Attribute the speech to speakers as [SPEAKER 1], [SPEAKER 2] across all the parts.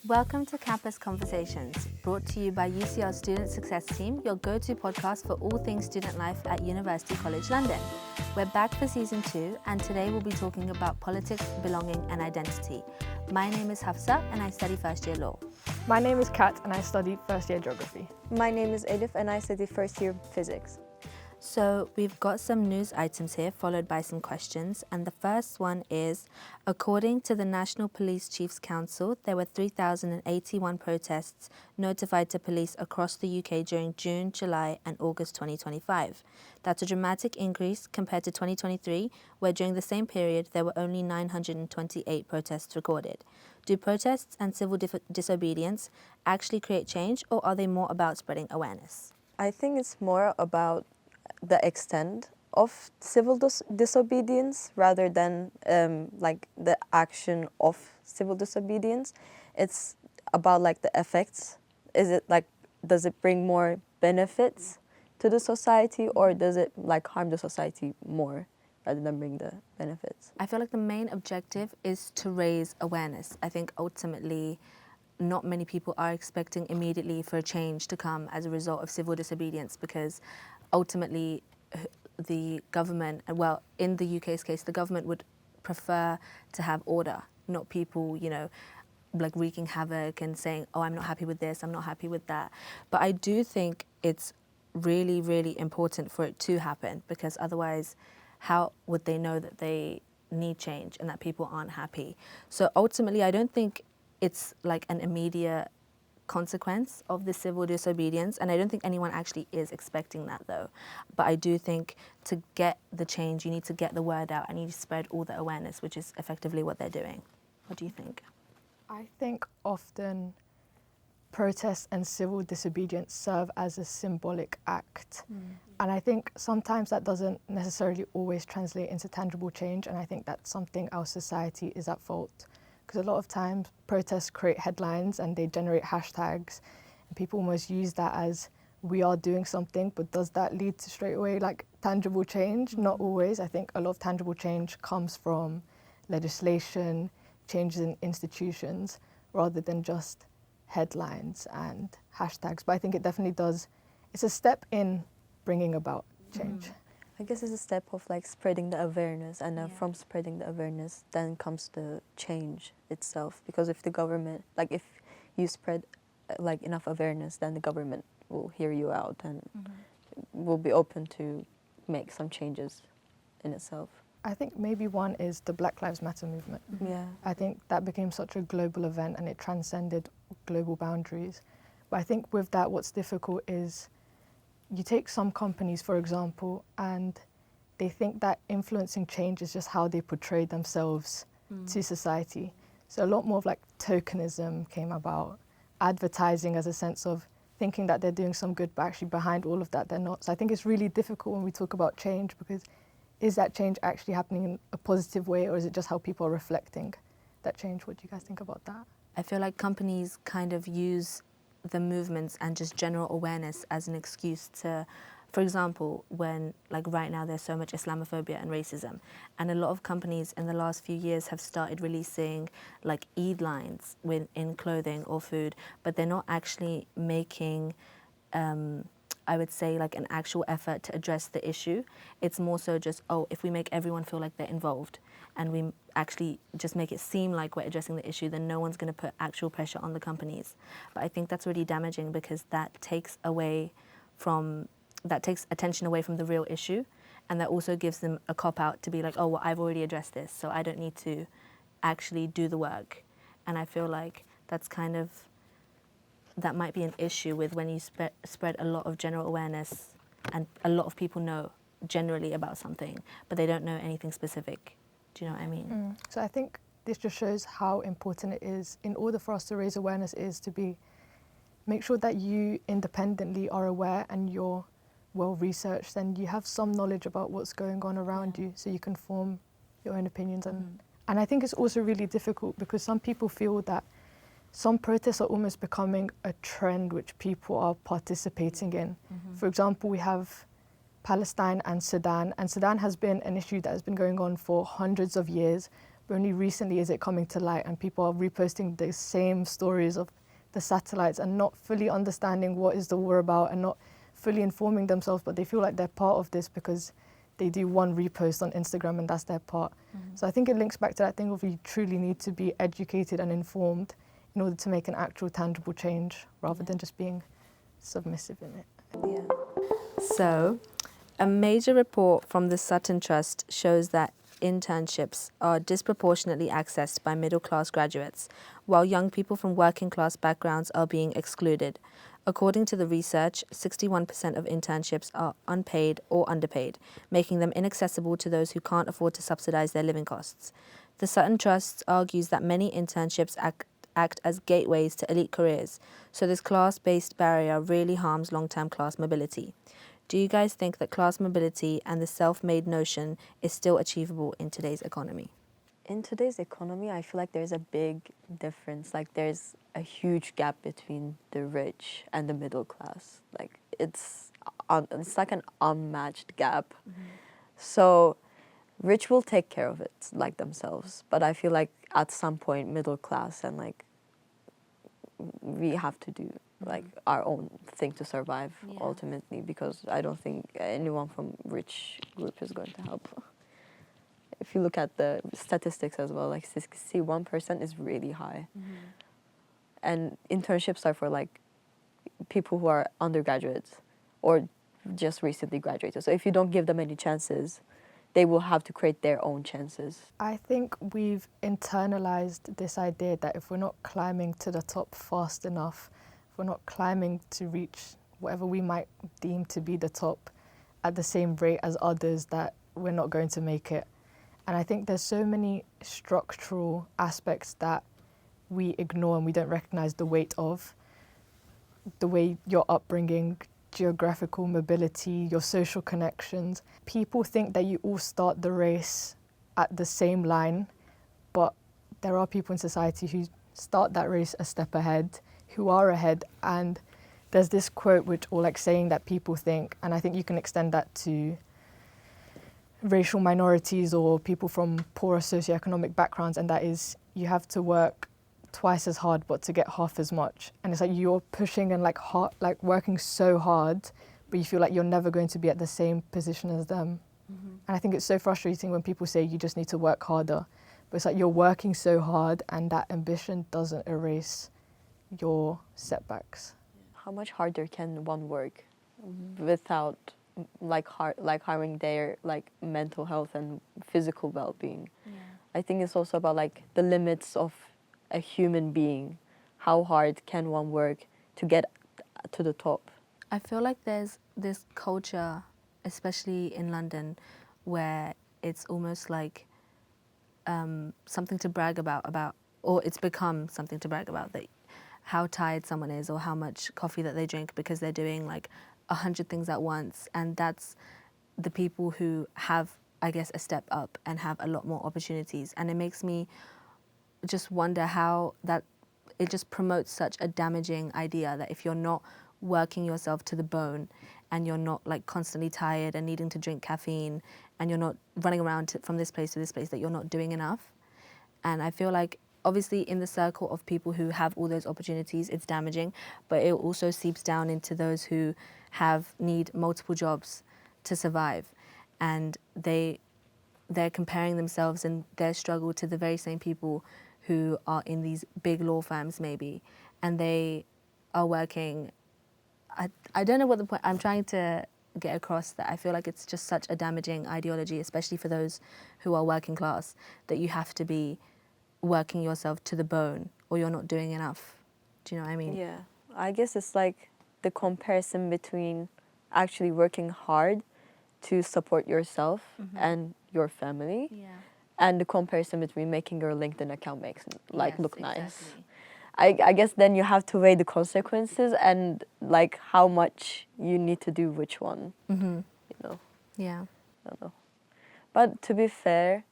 [SPEAKER 1] Welcome to Campus Conversations, brought to you by UCL Student Success Team, your go-to podcast for all things student life at University College London. We're back for season 2, and today we'll be talking about politics, belonging, and identity. My name is Hafsa, and I study first year law.
[SPEAKER 2] My name is Kat, and I study first year geography.
[SPEAKER 3] My name is Elif, and I study first year physics.
[SPEAKER 1] So we've got some news items here, followed by some questions. And the first one is, according to the National Police Chiefs Council, there were 3,081 protests notified to police across the UK during June, July and August 2025. That's a dramatic increase compared to 2023, where during the same period there were only 928 protests recorded. Do protests and civil disobedience actually create change, or are they more about spreading awareness?
[SPEAKER 3] I think it's more about the extent of civil disobedience rather than like the action of civil disobedience. It's about like the effects. Is it like, does it bring more benefits to the society, or does it like harm the society more rather than bring the benefits?
[SPEAKER 1] I feel like the main objective is to raise awareness. I think ultimately not many people are expecting immediately for a change to come as a result of civil disobedience, because ultimately the government, well, in the UK's case, the government would prefer to have order, not people, like wreaking havoc and saying, oh, I'm not happy with this, I'm not happy with that. But I do think it's really, really important for it to happen, because otherwise, how would they know that they need change and that people aren't happy? So ultimately, I don't think it's like an immediate consequence of the civil disobedience, and I don't think anyone actually is expecting that though. But I do think to get the change, you need to get the word out and you need to spread all the awareness, which is effectively what they're doing. What do you think?
[SPEAKER 2] I think often protests and civil disobedience serve as a symbolic act. And I think sometimes that doesn't necessarily always translate into tangible change, and I think that's something our society is at fault. Because a lot of times protests create headlines and they generate hashtags, and people almost use that as we are doing something, but does that lead to straight away like tangible change? Not always. I think a lot of tangible change comes from legislation, changes in institutions, rather than just headlines and hashtags. But I think it definitely does, it's a step in bringing about change.
[SPEAKER 3] I guess it's a step of like spreading the awareness, and then from spreading the awareness then comes the change itself. Because if the government, like if you spread like enough awareness, then the government will hear you out and will be open to make some changes in itself.
[SPEAKER 2] I think maybe one is the Black Lives Matter movement.
[SPEAKER 3] Yeah.
[SPEAKER 2] I think that became such a global event and it transcended global boundaries. But I think with that, what's difficult is you take some companies, for example, and they think that influencing change is just how they portray themselves to society. So a lot more of like tokenism came about, advertising as a sense of thinking that they're doing some good, but actually behind all of that, they're not. So I think it's really difficult when we talk about change, because is that change actually happening in a positive way, or is it just how people are reflecting that change? What do you guys think about that?
[SPEAKER 1] I feel like companies kind of use the movements and just general awareness as an excuse to, for example, when like right now there's so much Islamophobia and racism, and a lot of companies in the last few years have started releasing like Eid lines in clothing or food, but they're not actually making I would say like an actual effort to address the issue. It's more so just, oh, if we make everyone feel like they're involved and we actually just make it seem like we're addressing the issue, then no one's going to put actual pressure on the companies. But I think that's really damaging, because that takes attention away from the real issue, and that also gives them a cop-out to be like, oh, well, I've already addressed this, so I don't need to actually do the work. And I feel like that might be an issue with when you spread a lot of general awareness and a lot of people know generally about something, but they don't know anything specific. Do you know what I mean?
[SPEAKER 2] So I think this just shows how important it is, in order for us to raise awareness, is to make sure that you independently are aware and you're well researched and you have some knowledge about what's going on around you, so you can form your own opinions. And I think it's also really difficult because some people feel that some protests are almost becoming a trend which people are participating in. For example, we have Palestine and Sudan has been an issue that has been going on for hundreds of years, only recently is it coming to light, and people are reposting the same stories of the satellites and not fully understanding what is the war about and not fully informing themselves, but they feel like they're part of this because they do one repost on Instagram and that's their part. So I think it links back to that thing of you truly need to be educated and informed in order to make an actual tangible change rather than just being submissive in it.
[SPEAKER 3] Yeah.
[SPEAKER 1] So, a major report from the Sutton Trust shows that internships are disproportionately accessed by middle-class graduates, while young people from working-class backgrounds are being excluded. According to the research, 61% of internships are unpaid or underpaid, making them inaccessible to those who can't afford to subsidize their living costs. The Sutton Trust argues that many internships act as gateways to elite careers, so this class-based barrier really harms long-term class mobility. Do you guys think that class mobility and the self-made notion is still achievable in today's economy?
[SPEAKER 3] In today's economy, I feel like there's a big difference. Like there's a huge gap between the rich and the middle class. Like it's like an unmatched gap. So rich will take care of it like themselves. But I feel like at some point, middle class and like we have to do like our own thing to survive ultimately, because I don't think anyone from rich group is going to help. If you look at the statistics as well, like 61% is really high. And internships are for like people who are undergraduates or just recently graduated. So if you don't give them any chances, they will have to create their own chances.
[SPEAKER 2] I think we've internalized this idea that if we're not climbing to the top fast enough, if we're not climbing to reach whatever we might deem to be the top at the same rate as others, that we're not going to make it. And I think there's so many structural aspects that we ignore and we don't recognize the weight of. The way your upbringing, geographical mobility, your social connections. People think that you all start the race at the same line, but there are people in society who start that race a step ahead, who are ahead. And there's this quote which, or like saying that people think, and I think you can extend that to racial minorities or people from poorer socioeconomic backgrounds, and that is you have to work twice as hard but to get half as much. And it's like you're pushing and like working so hard, but you feel like you're never going to be at the same position as them. And I think it's so frustrating when people say you just need to work harder, but it's like you're working so hard and that ambition doesn't erase your setbacks.
[SPEAKER 3] How much harder can one work without harming their like mental health and physical well-being? I think it's also about like the limits of a human being. How hard can one work to get to the top?
[SPEAKER 1] I feel like there's this culture, especially in London, where it's almost like something to brag about, or it's become something to brag about, that how tired someone is or how much coffee that they drink because they're doing like 100 things at once. And that's the people who have, I guess, a step up and have a lot more opportunities. And it makes me just wonder how that it just promotes such a damaging idea that if you're not working yourself to the bone and you're not like constantly tired and needing to drink caffeine and you're not running around from this place to this place, that you're not doing enough. And I feel like obviously in the circle of people who have all those opportunities, it's damaging, but it also seeps down into those who need multiple jobs to survive, and they're comparing themselves and their struggle to the very same people who are in these big law firms maybe, and they are working. I don't know what the point I'm trying to get across, that I feel like it's just such a damaging ideology, especially for those who are working class, that you have to be working yourself to the bone or you're not doing enough. Do you know what I mean?
[SPEAKER 3] Yeah, I guess it's like the comparison between actually working hard to support yourself and your family, and the comparison between making your LinkedIn account look nice. I guess then you have to weigh the consequences and like how much you need to do which one. You know.
[SPEAKER 1] Yeah.
[SPEAKER 3] I don't know. But to be fair,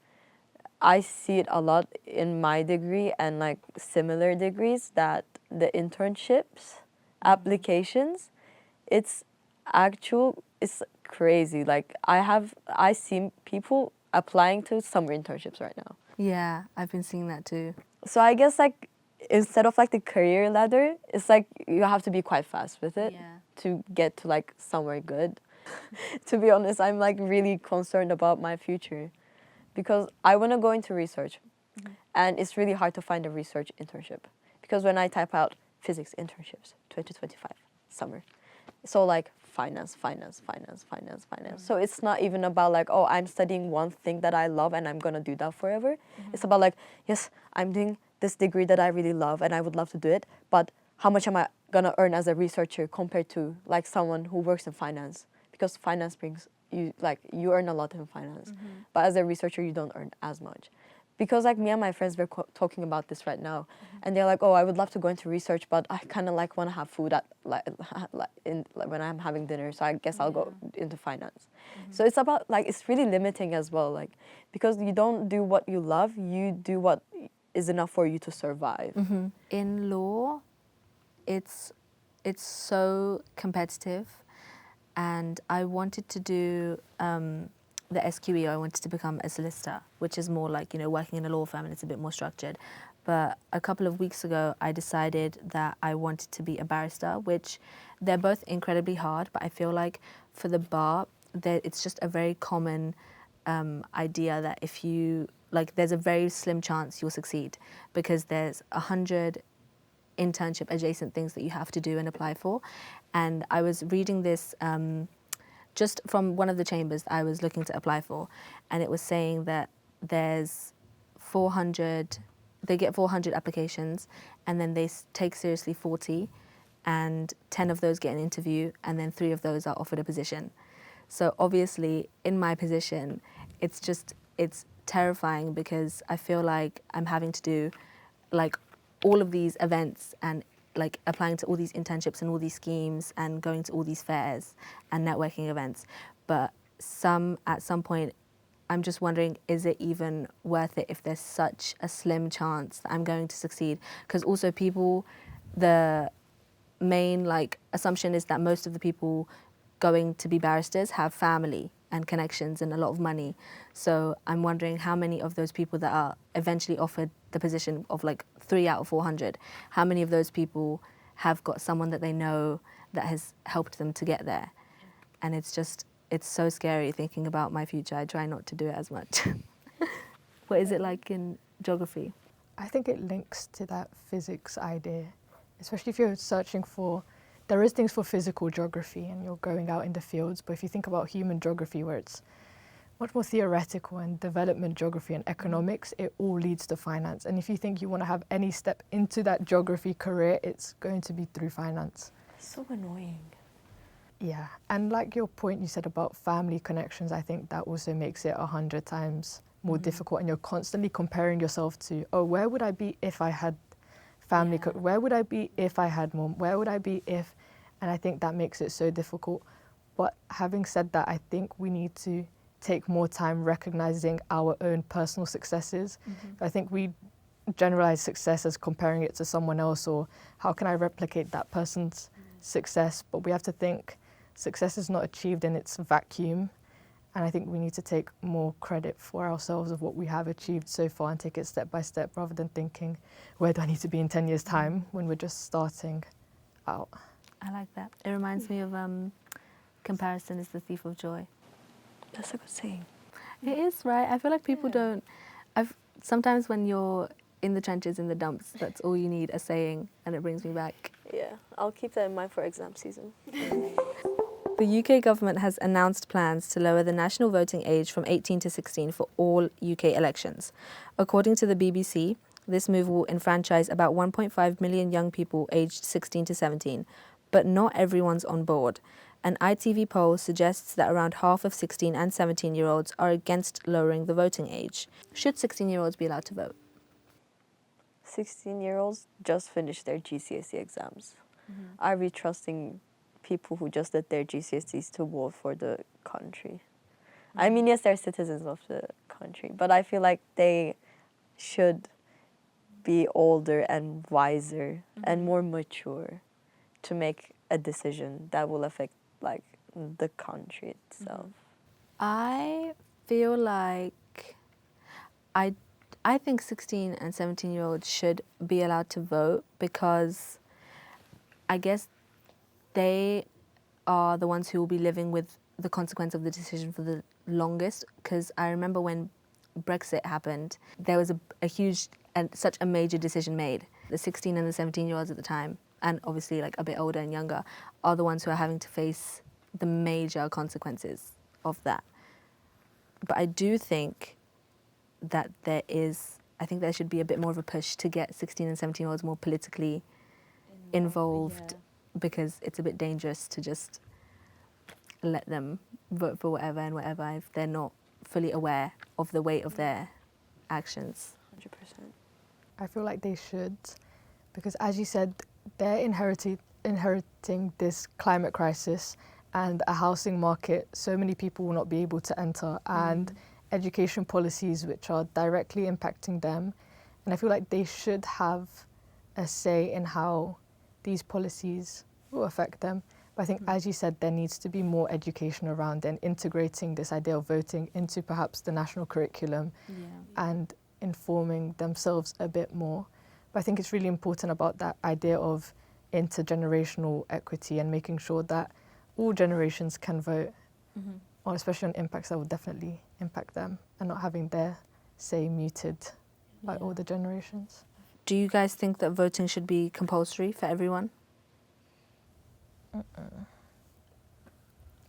[SPEAKER 3] I see it a lot in my degree and like similar degrees, that the internships applications, it's crazy. Like I see people applying to summer internships right now.
[SPEAKER 1] Yeah, I've been seeing that too.
[SPEAKER 3] So I guess like instead of like the career ladder, it's like you have to be quite fast with it
[SPEAKER 1] Yeah.
[SPEAKER 3] to get to like somewhere good. To be honest, I'm like really concerned about my future because I want to go into research, and it's really hard to find a research internship because when I type out physics internships 2025 summer, so like finance, finance, finance, finance, finance. So it's not even about like, oh, I'm studying one thing that I love and I'm gonna do that forever. It's about like, yes, I'm doing this degree that I really love and I would love to do it, but how much am I gonna earn as a researcher compared to like someone who works in finance? Because finance brings you like you earn a lot in finance, but as a researcher you don't earn as much. Because like me and my friends were talking about this right now, and they're like, oh, I would love to go into research, but I kind of like want to have food at like when I'm having dinner, so I guess I'll go into finance. So it's about like it's really limiting as well, like because you don't do what you love, you do what is enough for you to survive.
[SPEAKER 1] In law, it's so competitive, and I wanted to do the SQE. I wanted to become a solicitor, which is more like, you know, working in a law firm and it's a bit more structured. But a couple of weeks ago, I decided that I wanted to be a barrister, which they're both incredibly hard. But I feel like for the bar, it's just a very common idea that if you like, there's a very slim chance you'll succeed because there's 100 internship adjacent things that you have to do and apply for. And I was reading this just from one of the chambers I was looking to apply for, and it was saying that there's 400, they get 400 applications, and then they take seriously 40, and 10 of those get an interview, and then 3 of those are offered a position. So obviously, in my position, it's terrifying because I feel like I'm having to do like all of these events and like applying to all these internships and all these schemes and going to all these fairs and networking events. But at some point, I'm just wondering, is it even worth it if there's such a slim chance that I'm going to succeed? Because also the main like assumption is that most of the people going to be barristers have family and connections and a lot of money. So I'm wondering how many of those people that are eventually offered the position of like 3 out of 400, how many of those people have got someone that they know that has helped them to get there? And it's so scary thinking about my future. I try not to do it as much. What is it like in geography?
[SPEAKER 2] I think it links to that physics idea, especially if you're searching for, there is things for physical geography and you're going out in the fields, but if you think about human geography where it's much more theoretical, and development geography and economics, it all leads to finance. And if you think you want to have any step into that geography career, it's going to be through finance.
[SPEAKER 3] So annoying.
[SPEAKER 2] Yeah, and like your point you said about family connections, I think that also makes it 100 times more difficult, and you're constantly comparing yourself to, oh, where would I be if I had family?
[SPEAKER 1] Yeah.
[SPEAKER 2] Where would I be if I had mom? Where would I be if? And I think that makes it so difficult. But having said that, I think we need to take more time recognizing our own personal successes. I think we generalize success as comparing it to someone else, or how can I replicate that person's success? But we have to think success is not achieved in its vacuum. And I think we need to take more credit for ourselves of what we have achieved so far and take it step by step rather than thinking, where do I need to be in 10 years' time when we're just starting out.
[SPEAKER 1] I like that. It reminds me of comparison is the thief of joy.
[SPEAKER 3] That's a good saying.
[SPEAKER 1] It is, right? I feel like people don't. Sometimes when you're in the trenches, in the dumps, that's all you need, a saying, and it brings me back.
[SPEAKER 3] Yeah, I'll keep that in mind for exam season.
[SPEAKER 1] The UK government has announced plans to lower the national voting age from 18 to 16 for all UK elections. According to the BBC, this move will enfranchise about 1.5 million young people aged 16 to 17, but not everyone's on board. An ITV poll suggests that around half of 16 and 17-year-olds are against lowering the voting age. Should 16-year-olds be allowed to vote?
[SPEAKER 3] 16-year-olds just finished their GCSE exams. Are we trusting people who just did their GCSEs to vote for the country? I mean, yes, they're citizens of the country, but I feel like they should be older and wiser and more mature to make a decision that will affect like the country itself.
[SPEAKER 1] I feel like I think 16 and 17-year-olds should be allowed to vote because I guess they are the ones who will be living with the consequence of the decision for the longest. Because I remember when Brexit happened, there was a huge and such a major decision made. The 16 and the 17-year-olds at the time, and obviously like a bit older and younger, are the ones who are having to face the major consequences of that. But I do think that I think there should be a bit more of a push to get 16 and 17-year-olds more politically involved, because it's a bit dangerous to just let them vote for whatever and whatever if they're not fully aware of the weight of their actions.
[SPEAKER 3] 100%.
[SPEAKER 2] I feel like they should, because as you said, they're inheriting this climate crisis and a housing market so many people will not be able to enter, and education policies which are directly impacting them. And I feel like they should have a say in how these policies will affect them. But I think, as you said, there needs to be more education around and integrating this idea of voting into perhaps the national curriculum and informing themselves a bit more. But I think it's really important about that idea of intergenerational equity and making sure that all generations can vote, or especially on impacts that will definitely impact them, and not having their say muted by all the generations.
[SPEAKER 1] Do you guys think that voting should be compulsory for everyone?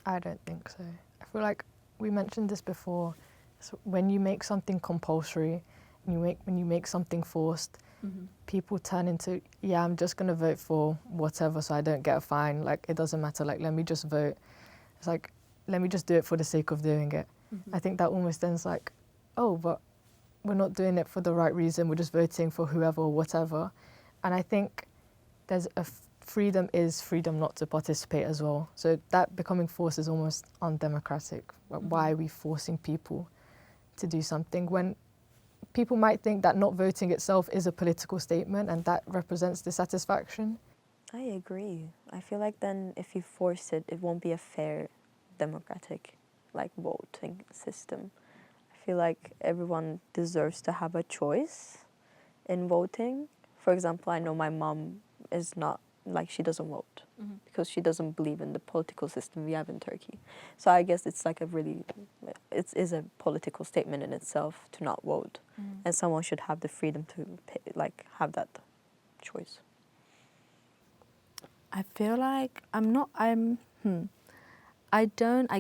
[SPEAKER 2] I don't think so. I feel like we mentioned this before. So when you make something compulsory, when you make something forced, people turn into, I'm just going to vote for whatever so I don't get a fine. Like, it doesn't matter. Like, let me just vote. It's like, let me just do it for the sake of doing it. I think that almost then's like, oh, but we're not doing it for the right reason. We're just voting for whoever or whatever. And I think there's freedom is freedom not to participate as well. So that becoming forced is almost undemocratic. Why are we forcing people to do something when people might think that not voting itself is a political statement and that represents dissatisfaction?
[SPEAKER 3] I agree. I feel like then if you force it, it won't be a fair democratic voting system. I feel like everyone deserves to have a choice in voting. For example, I know my mom is not, she doesn't vote because she doesn't believe in the political system we have in Turkey. So I guess it's like it is a political statement in itself to not vote. And someone should have the freedom to have that choice.
[SPEAKER 1] I feel like I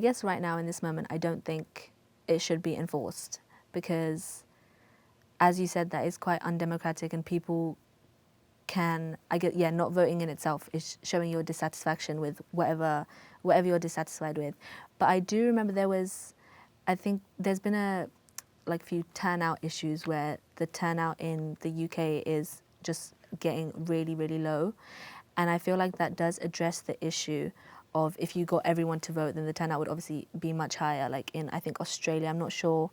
[SPEAKER 1] guess right now in this moment, I don't think it should be enforced because, as you said, that is quite undemocratic and people not voting in itself is showing your dissatisfaction with whatever you're dissatisfied with. But I do remember I think there's been a few turnout issues where the turnout in the UK is just getting really, really low. And I feel like that does address the issue of if you got everyone to vote, then the turnout would obviously be much higher. Like in, I think, Australia, I'm not sure.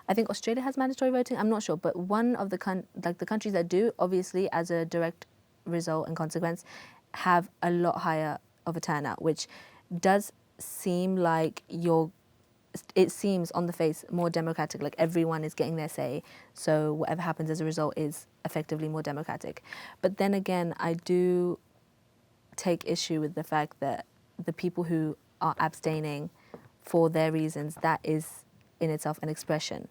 [SPEAKER 1] I think Australia has mandatory voting, I'm not sure. But one of the countries that do, obviously, as a direct result and consequence, have a lot higher of a turnout, which does seem like it seems on the face more democratic, like everyone is getting their say, so whatever happens as a result is effectively more democratic. But then again, I do take issue with the fact that the people who are abstaining for their reasons, that is in itself an expression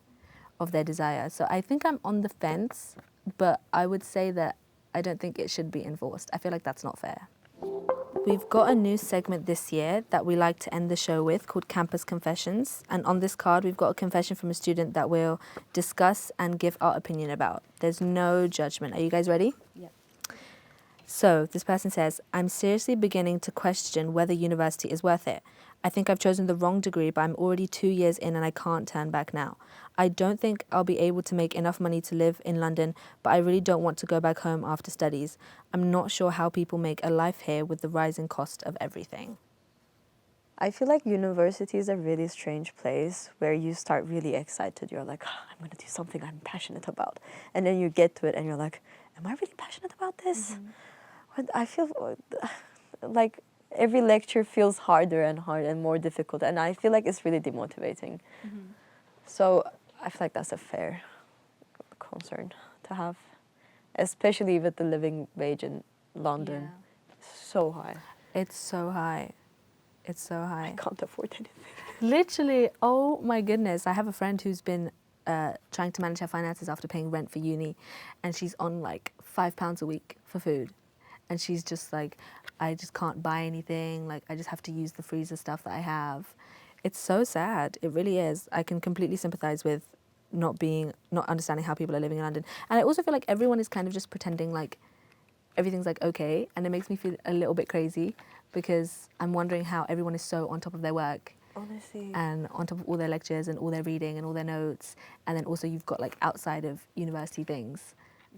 [SPEAKER 1] of their desire. So I think I'm on the fence, but I would say that I don't think it should be enforced. I feel like that's not fair. We've got a new segment this year that we like to end the show with called Campus Confessions. And on this card, we've got a confession from a student that we'll discuss and give our opinion about. There's no judgment. Are you guys ready?
[SPEAKER 3] Yep.
[SPEAKER 1] So this person says, I'm seriously beginning to question whether university is worth it. I think I've chosen the wrong degree, but I'm already 2 years in and I can't turn back now. I don't think I'll be able to make enough money to live in London, but I really don't want to go back home after studies. I'm not sure how people make a life here with the rising cost of everything.
[SPEAKER 3] I feel like university is a really strange place where you start really excited. You're like, I'm going to do something I'm passionate about. And then you get to it and you're like, am I really passionate about this? I feel like every lecture feels harder and harder and more difficult. And I feel like it's really demotivating. So I feel like that's a fair concern to have, especially with the living wage in London. So high.
[SPEAKER 1] It's so high. It's so high.
[SPEAKER 3] I can't afford anything.
[SPEAKER 1] Literally, oh my goodness. I have a friend who's been trying to manage her finances after paying rent for uni, and she's on like £5 a week for food. And she's just like, I just can't buy anything. Like, I just have to use the freezer stuff that I have. It's so sad. It really is. I can completely sympathize with not understanding how people are living in London. And I also feel like everyone is kind of just pretending like everything's like okay. And it makes me feel a little bit crazy because I'm wondering how everyone is so on top of their work.
[SPEAKER 3] Honestly.
[SPEAKER 1] And on top of all their lectures and all their reading and all their notes. And then also you've got like outside of university things.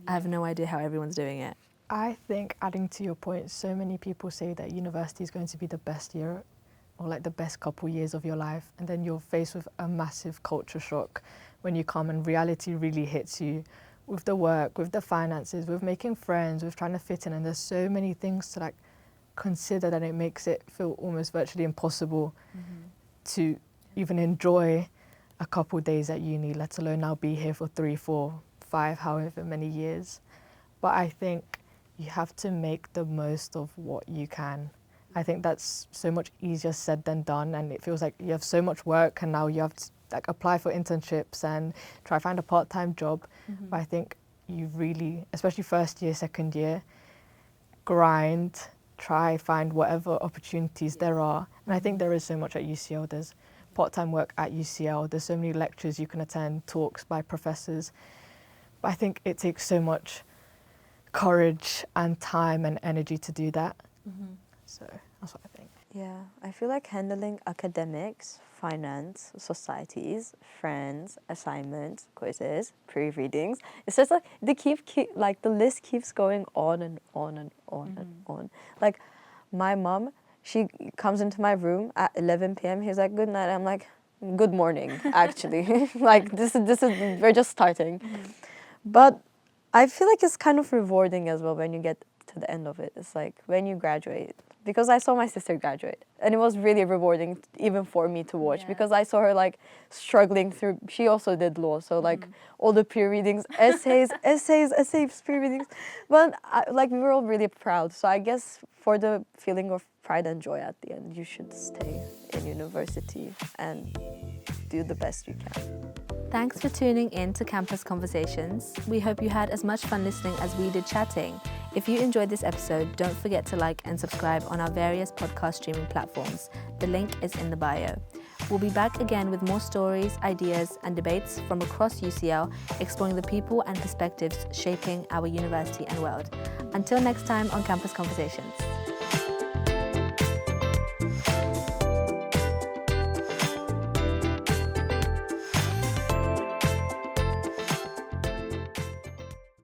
[SPEAKER 1] I have no idea how everyone's doing it.
[SPEAKER 2] I think, adding to your point, so many people say that university is going to be the best year or like the best couple years of your life, and then you're faced with a massive culture shock when you come and reality really hits you with the work, with the finances, with making friends, with trying to fit in, and there's so many things to like consider that it makes it feel almost virtually impossible to even enjoy a couple days at uni, let alone now be here for 3, 4, 5, however many years. But I think you have to make the most of what you can. I think that's so much easier said than done, and it feels like you have so much work and now you have to like apply for internships and try to find a part-time job. But I think you really, especially first year, second year, grind, try find whatever opportunities there are. And I think there is so much at UCL. There's part-time work at UCL. There's so many lectures you can attend, talks by professors. But I think it takes so much courage and time and energy to do that. So that's what I think.
[SPEAKER 3] Yeah, I feel like handling academics, finance, societies, friends, assignments, quizzes, pre-readings. It's just like the list keeps going on and on and on and on. Like my mom, she comes into my room at 11 p.m. He's like, "Good night." I'm like, "Good morning." Actually, like this is we're just starting. But I feel like it's kind of rewarding as well when you get to the end of it. It's like when you graduate. Because I saw my sister graduate. And it was really rewarding even for me to watch. Because I saw her like struggling through. She also did law. So like all the peer readings, essays, peer readings. But we were all really proud. So I guess for the feeling of pride and joy at the end, you should stay in university and do the best you can.
[SPEAKER 1] Thanks for tuning in to Campus Conversations. We hope you had as much fun listening as we did chatting. If you enjoyed this episode, don't forget to like and subscribe on our various podcast streaming platforms. The link is in the bio. We'll be back again with more stories, ideas, and debates from across UCL, exploring the people and perspectives shaping our university and world. Until next time on Campus Conversations.